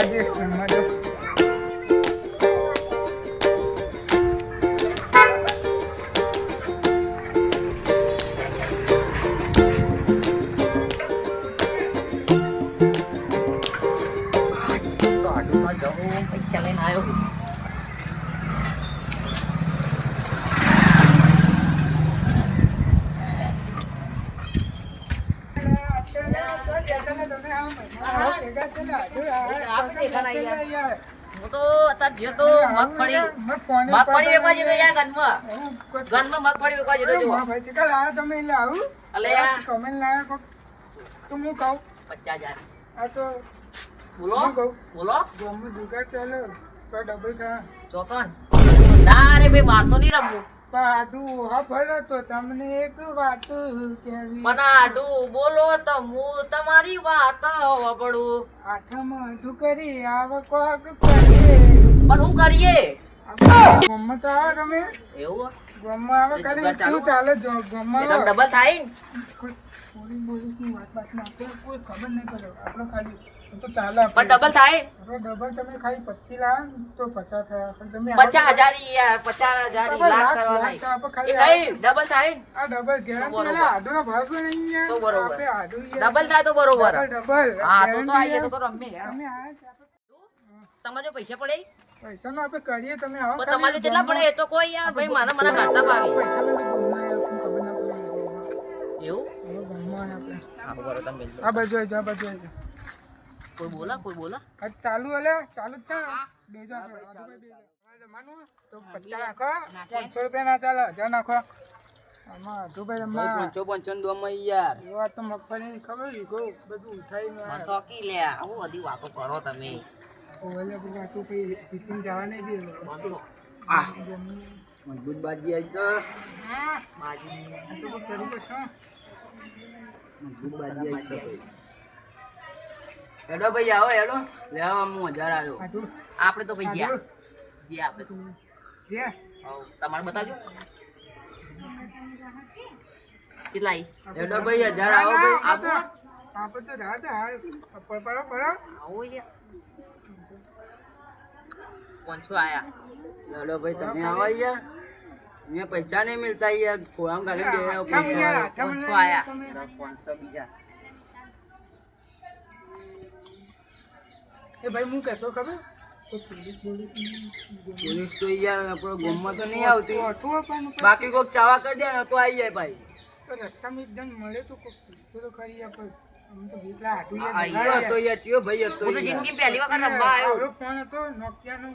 આજે રમવા દો. પૈસા લઈને આવ્યો હું તો અત્યારે જો તો મગફળી વેચવા જતો યાર ગનમાં મગફળી વેચવા જતો જો તમે એટલે આવું અલે કમેન્ટ લાવ્યા તો હું કહું 50,000 આ તો બોલો બોલો ગમું જુગાડ ચાલો તો ડબલ ખા ચોકન ના રે ભાઈ મારતો નહીં રમવું પાડું હા ભલે તો તમને એક વાત કેવી મને આડું બોલો તો હું તમારી વાત વપડું આઠમ અઢું કરી આવક કરીએ પણ હું કરીએ ગમમાં તો આવે તમે એવું ગમમાં આવે ખાલી શું ચાલે જો ગમમાં એટલે ડબલ થાય ને થોડી બોલી વાત બાતમાં કોઈ ખબર નહીં પડે આપણે ખાલી તો ચાલે પણ ડબલ થાય ડબલ તમે ખાલી 25 લાવો ને તો 50 થયા પણ તમે 50,000 યાર 50,000 લાખ કરવા નહીં ડબલ થાય ને આ ડબલ ગેરંટી આડુનો ભાવ નહીં યાર તો બરોબર આપણે આડુ ડબલ થાય તો બરોબર ડબલ હા તો આઈએ તો રમે તમે આ તમારે જો પૈસા પડે પૈસા નો આપણે કરીએ તમે આવો પણ તમારે કેટલા પડે એ તો કોઈ યાર ભાઈ મારા ખાતા પાવી પૈસા નો ખબર ના પડે એવું ગમમાં આપણે હા બરોબર તમે આ બાજુ આવી જા બાજુ આવી કોઈ બોલા આ ચાલુ હલે ચાલુ જ છે બેજો આપણે જમાનું તો 50 નાખો 500 રૂપિયા ના ચાલે 1000 નાખો આમાં દુબઈ માં 555 દોમાં યાર એ વાત તો મગફળી ખબર ગો બધું ઉઠાઈને મને તો કી લે આવું બધી વાતો કરો તમે ઓલે બધા તો કઈ જીતીને જવા નહીં દે આ મજબૂત બાજી આવી છે હા બાજી તો કરી પડશે મજબૂત બાજી આવી છે ભાઈ હેડો ભાઈ આવો હેડો લેવા હું 1000 આવ્યો આટલું આપણે તો ભાઈ ગયા જે આપણે તો જે તમારે બતાવજો કેટલા હેડો ભાઈ 1000 આવો ભાઈ આપો આપણે તો રાત પડો આવો યાર 500 આયા હેડો ભાઈ તમે આવો યાર મેં પૈસા નહીં મિલતા યાર ખોરામ ગાલી બે 500 આયા 500 બીજા એ ભાઈ હું કહેતો ખબર પોલીસ તો યાર આપણો ગામમાં તો નહીં આવતી બાકી કોઈક ચાવા કરી દે ને તો આવી જાય ભાઈ તો રસ્તામાં એક જણ મળે તો કોઈક પૂછતો તો ખરી આપણે આમ તો બીટલા હાટું તો યાર ચિયો ભાઈ હતો હું તો જિંદગી પહેલી વખત રમવા આવ્યો ફોન હતો નોકિયાનો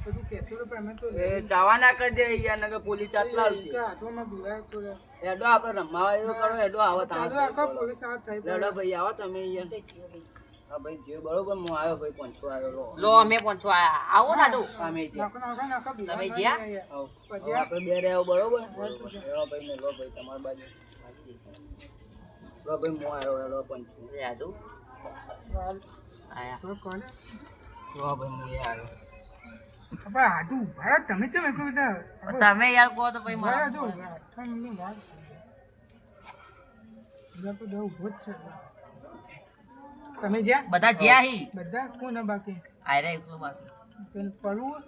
બધું કહેતો તો પણ અમે તો એ ચાવા ના કરી દે યાર નકર પોલીસ આટલા આવશે હાથોમાં બોલાયો તો હેડો આપણે રમવા આવ્યો કરો હેડો આવો ચાલો આખો પોલીસ આવ થઈ હેડો ભાઈ આવો તમે યાર હા ભાઈ જે બરોબર હું આવ્યો ભાઈ 500 આવ્યો લો અમે 500 આયા આવો નાડુ અમે જે તમે જ્યાં આપણે બે રહ્યો બરોબર લો ભાઈ લો ભાઈ તમાર બાજુ લો ભાઈ હું આવ્યો હેડો 500 યાદુ આયા તો કોને લો ભાઈ હું એ આવ્યો આપણે હાટું ભાઈ તમે કેમ એટલું બધા તમે યાર કહો તો ભાઈ મારા જો હાથમાં વાત તો દઉં ભૂત છે તમે જ્યાં બધા જ્યાં હી બધા કોણ બાકી આયરે એકલો બાકી પેન પડવું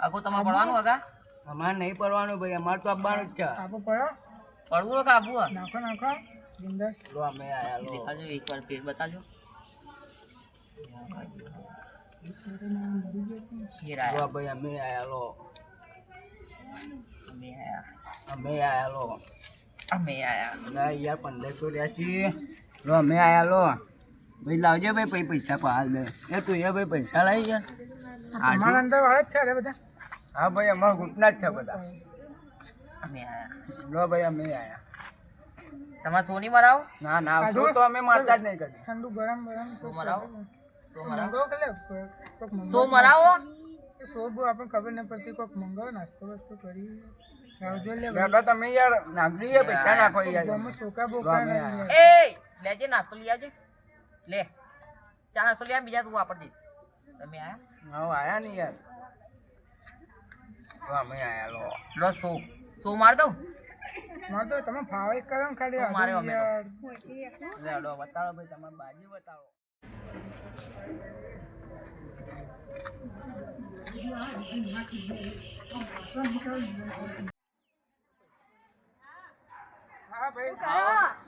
આગો તમારે પડવાનું આગા અમારે નહીં પડવાનું ભાઈ અમારે તો આવવાનું જ છે આપો પડો પડવું કે આબુ નાખો બિંદાસ લો અમે આયા લો દેખાજો એકવાર પેટ બતાજો લો ભાઈ અમે આયા લો અમે આયા લો ના યાર 1580 લો અમે આયા લો ભાઈ લાવજો ભાઈ પૈસા પાલ દે એ તું એ ભાઈ પૈસા લાવી યાર તમારા અંદર વાળા જ છે રે બધા હા ભાઈ અમારા ગ્રુપના જ છે બધા અમે આયા લો ભાઈ અમે આયા તમારે સોની મરાવો ના ના સો તો અમે મારતા જ નહીં કદી ઠંડુ ગરમ સો મરાવો મંગાવો કે સો મરાવો એ સો બહુ આપણને ખબર નહીં પડતી કોઈક મંગાવો નાસ્તો વસ્તો કરી રાવજો લે તમે યાર નાખી પૈસા નાખો યાર ગમે સોકા બોકા એ લેજે નાસ્તો લઈ આવજે લે ચા નાસ્તો લઈ આવ બીજા તું વાપરજે તમે આયા હા આયા નહીં યાર અમે આયા લો સો માર દઉં માર તો તમે ફાવે કરો ને ખાલી મારે અમે તો લે લો બતાવો ભાઈ તમારી બાજી બતાવો હા ભાઈ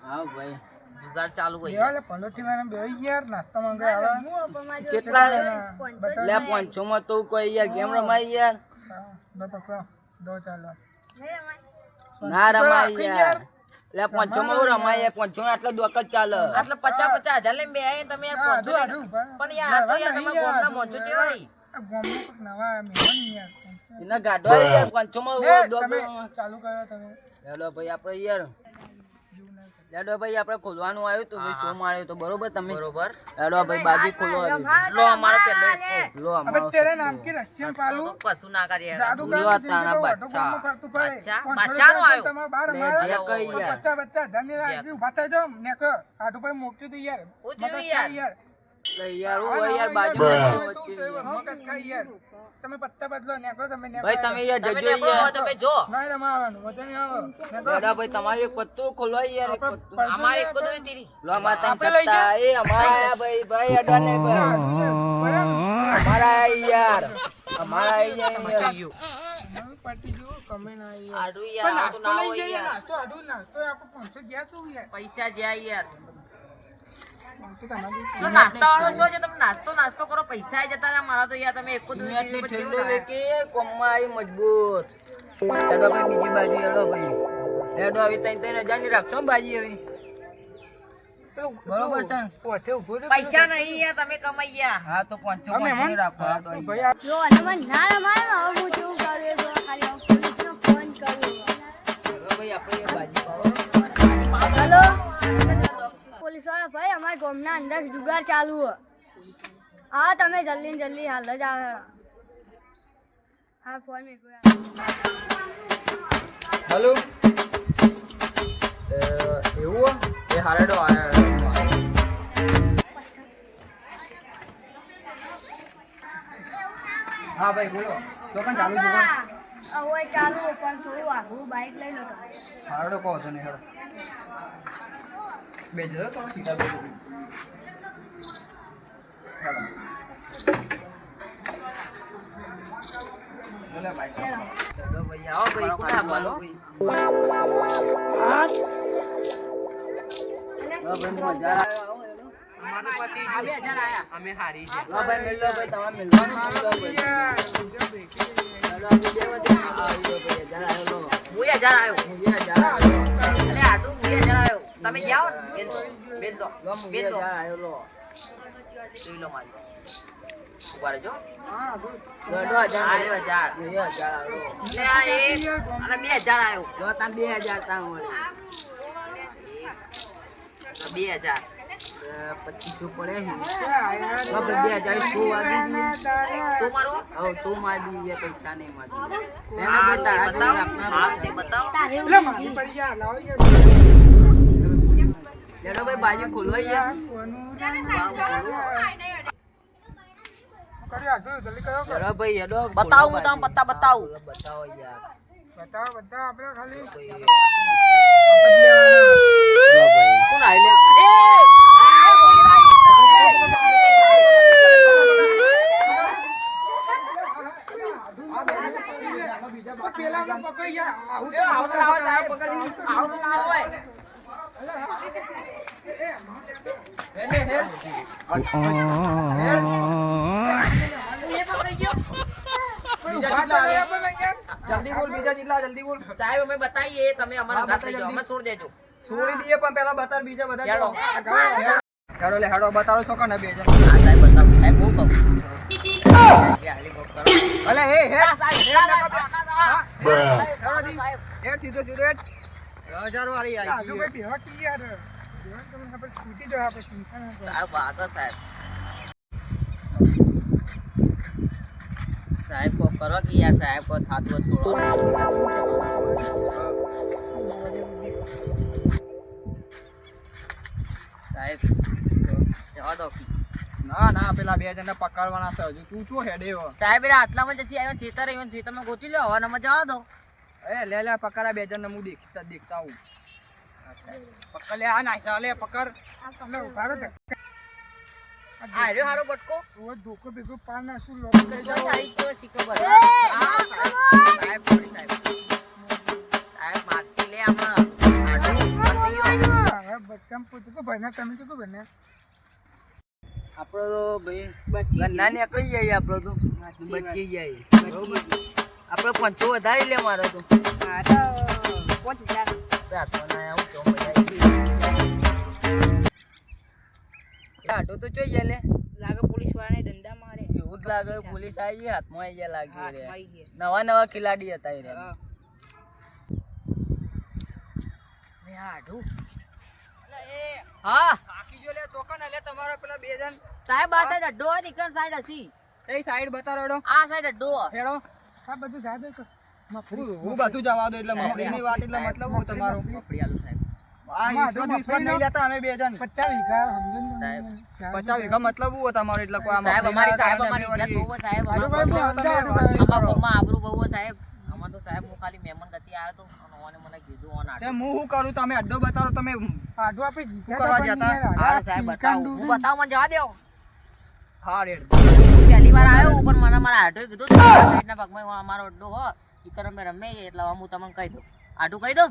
હા ભાઈ ગુજાર ચાલુ હોય યાર પલોઠી મને બે યાર નાસ્તો મંગાય આવે કેટલા લે 500 માં તો કોઈ યાર ગેમ રમાય યાર દો પકડો દો ચાલો ના રમાય યાર લે 500 માં રમાય યાર 500 આટલા દોક જ ચાલે આટલા 50 લઈને બે આય તમે યાર 500 પણ યાર તો યાર તમારા ગોમના મોંચો કેવાય ગોમનો નવા મેહન યાર એના ગાડવા યાર 500 માં દોક ચાલુ કર્યો તમે હેલો ભાઈ આપણે યાર લેડો ભાઈ આપણે ખોલવાનું આવ્યું તો ભાઈ શો માર્યો તો બરોબર તમે બરોબર હેલો ભાઈ બાજી ખોલો લો અમારો પેલો લો અમારો અબે તેરે નામ की रशियन पालू કશું ના કરીએ जादू લુવા તાના બચ્ચા બચ્ચાનો આવ્યો તમાર બાર લે જે કઈ યાર બચ્ચા ધન્ય રાખ ઉભા થઈ જાઓ નેક આટુ ભાઈ મોકતી તો યાર હું જોયું યાર યાર લે યાર ઓ યાર બાજુ મગસ ખાઈ યાર તમે પત્તા બદલો નેકો તમે નેકો ભાઈ તમે યાર જજો યાર તમે જો નહીં રમાવાનું વજન આવો લેડા ભાઈ તમારે એક પત્તું ખોલવા યાર એક પત્તું અમારે એક પત્તું તેરી લો અમાર તઈ સત્તા એ અમારા ભાઈ ભાઈ અડાને અમારા યાર અમારા યાર પાટી જો કમે ના યાર આડુ યાર આ તો ના હોય યાર યાર તો આડુ ના તો આપણે 500 જ્યાં છું યાર પૈસા જ્યાં યાર 500 તમારી શું નાસ્તા વાળો છો જે તમે નાસ્તો કરો પૈસા આઈ જતા મારા તો યાર તમે એક જ ઠેલો કે કોમાઈ મજબૂત હેડો ભાઈ બીજી બાજુ હેડો ભાઈ હેડો આવી 3000 ની રાખશો બાજી હવે બરોબર છે પોતે ઉભો રે પૈસા નહીં યાર તમે કમાઈ ગયા હા તો 500 રાખો હેડો ભાઈ જો હનુમાન ના રમાય હવે હું કેવું કરું એ જો ખાલી પોલીસનો ફોન કરું ભાઈ આપણે બાજી હેલો પોલીસ વાળા ભાઈ અમારા ગામના અંદર જુગાર ચાલુ હે હા તમે જલ્દી હાલ જ આવે હા ફોન મેં હેલો એવું એ હારેડો હા ભાઈ બોલો તો પણ ચાલુ છે હવે ચાલુ પણ થોડું આઘું બાઈક લઈ લો તમે હારેડો કહો તો નહીં હેડો બેજો તો સીધા બેજો હેડો બોલે ભાઈ ચલો ભાઈ આવો ભાઈ કોના બોલો હા ભાઈ મજા આવ્યો અમારો પતિ આ 2000 આયા અમે હારી છે લો ભાઈ મિલ લો ભાઈ તમારે મિલવાનું લો ભાઈ યાર ચલો આ દેવા દે આવ્યો ભાઈ 1000 આવ્યો લો હું 1000 આવ્યો અરે આટુ હું 1000 આવ્યો તમે જાઓ બેલ દો બેલ દો આવ્યો લો જોઈ લો મારી ઉભા રહેજો હા દોઢો 1000 આવ્યો 1000 આવ્યો લે આ એક અને 2000 આવ્યો જો તમે 2000 તાણ મળે 2000 2500 પડે છે 2000 શું વાગી દીએ શું મારો હા શું મારી દીએ પૈસા નહીં મારી મેને ભાઈ તારા જોડે રાખના હાથ તે બતાવો એટલે મારી પડી યાર લાવો યાર લેડો ભાઈ બાજુ ખોલવા યાર કરી આજો જલ્દી કરો લેડો ભાઈ હેડો બતાવું હું તમને પત્તા બતાવું બતાવો યાર બતાવો બધા આપણે ખાલી કોણ આઈ લે પેલા પકડી યાર આવું તો ના હોય સાહેબ પકડી આવું તો ના હોય જલ્દી બોલ બીજા જેટલા જલ્દી બોલ સાહેબ અમે બતાઈએ તમે અમારા ઘાત લઈ જાઓ અમે છોડ દેજો છોડી દઈએ પણ પેલા બતાર બીજા બધા હેડો હેડો લે હેડો બતાડો છો કે 2000 હા સાહેબ બતાવો સાહેબ બહુ કહું કે હાલી બોક કરો અલે એ હે સાહેબ હેડ સીધો હેડ 1000 વાળી આવી આજુ ભાઈ બેહો કે યાર બેહો તમને ખબર છૂટી જો આપણે ચિંતા ના કરો સાહેબ આગળ સાહેબ સાહેબ કો કરો કે યાર સાહેબ કો થાતો છોડો સાહેબ જવા દો ના ના પેલા 2000 ને પકડવાના છે હજુ તું શું હેડે હો સાહેબ એ આટલામાં જશે આવ્યો ખેતરમાં ગોતી લો હવાનામાં જવા દો એ લે લે પકડા 2000 ને હું દેખતા હું પકડ લે આ નાખા લે પકડ લે ઉભારો આ રહ્યો હારો બટકો ઓ ધોકો ભેગો પાર ના શું લોક થઈ જો જાવ સાઈડ તો શીખો બસ એ, સાહેબ sorry, સાહેબ મારસી લે આમાં હવે બટકામ પૂછો કે ભાઈને તમે શું બને આપણો તો ભાઈ ગન્ના નીકળી જાય આપણો તો બચી જાય આપણે 500 વધારી લે મારો તો રાતમાં આવું તો મજા આવી આટો તો જોઈ જાય લે લાગે પોલીસ વાળાને દંડા મારે એવું જ લાગે પોલીસ આવી ગઈ હાથમાં આવી ગયા લાગી રે નવા ખિલાડી હતા રે હા કાકી જો લે ચોકન લે તમારા પેલા બે જણ સાહેબ આ સાઈડ અડ્ડો હોય નીકળ સાઈડ હસી એ સાઈડ બતાડો આ સાઈડ અડ્ડો હેડો આ બધું જાદે તો હું બધું જવા દો એટલે મફળીની વાત એટલે મતલબ હું તમારો મફળી આલુ સાહેબ આ વિશ્વાસ નહીં લેતા અમે બે જણ 50 વીઘા સમજો ને સાહેબ. 50 વીઘા મતલબ હું તમારો એટલે કોઈ આ સાહેબ અમારી ઇજ્જત બહુ સાહેબ અમારા ગામમાં આબરૂ બહુ સાહેબ અમાર તો સાહેબ હું ખાલી મહેમાન ગતિ આવ્યો તો અને ઓને મને કીધું ઓન તે હું શું કરું તમે અડ્ડો બતાવો તમે આડો આપણે જીત્યા કરવા હતા જતા? પણ યાર, હા આ સાહેબ સિંકાંડ બતાવું હું ડૂબી. બતાવું મને જવા દો હા રેડ પહેલી વાર આવ્યો ઉપર મને મારા આઢોએ કીધું આ સાઈડના ભાગમાં અમારો અડ્ડો હો ઈકર અમે રમે એટલે હવે હું તમને કહી દઉં આઢું કહી દઉં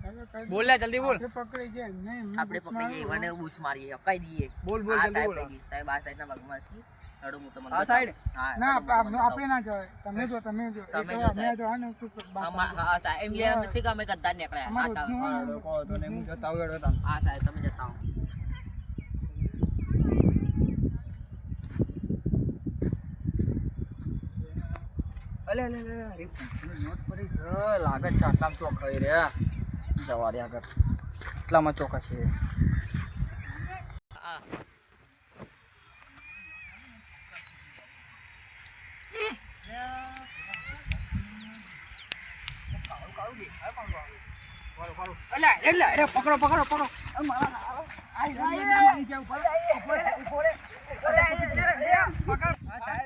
ચાલો, કહી દો. બોલ લે જલ્દી બોલ આપણે પકડી જાય નહીં આપણે પકડી જઈએ મને બૂચ મારીએ કહી દઈએ બોલ બોલ આ જલ્દી સાહેબ બોલ કહી દઈએ સાહેબ આ સાઈડના ભાગમાં છીએ હડો હું તમને આ બતાવું. સાઈડ? હા ના હડો હું તમને આપણે ના જવાય તમે જો તમે જો તમે એ જો તો અમે સાહેબ. જો ને શું બતાવું. હા સાહેબ એમ લે નથી કે અમે ગદ્દાર નીકળ્યા હા અમારું ચાલો શું? અડ્ડો કહો તો ને હું જતા આવું હેડો તમે હા સાહેબ તમે જતા હો અલે અલે અલે અરે નોટ પડી છે લાગે છે આટલામાં ચોખાઈ રે જવા દે આગળ એટલામાં ચોખા છે હા અલે એટલે અરે પકડો પકડો પકડો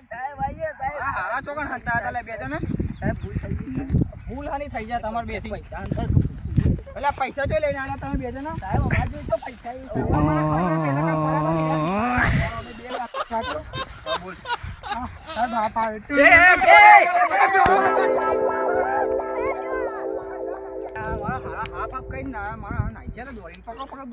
હારા ચોકન હલતા હતા લે બે જણ સાહેબ ભૂલ હાની થઈ જાય તમારે બે થી પૈસા એટલે પૈસા જો લઈને આયા તમે બે જણ સાહેબ અમાર જોઈ તો પૈસા સાહેબ આ પાડે હાફ હાફ કઈ ના મારા નાઈ છે દોડીને પકડો પકડો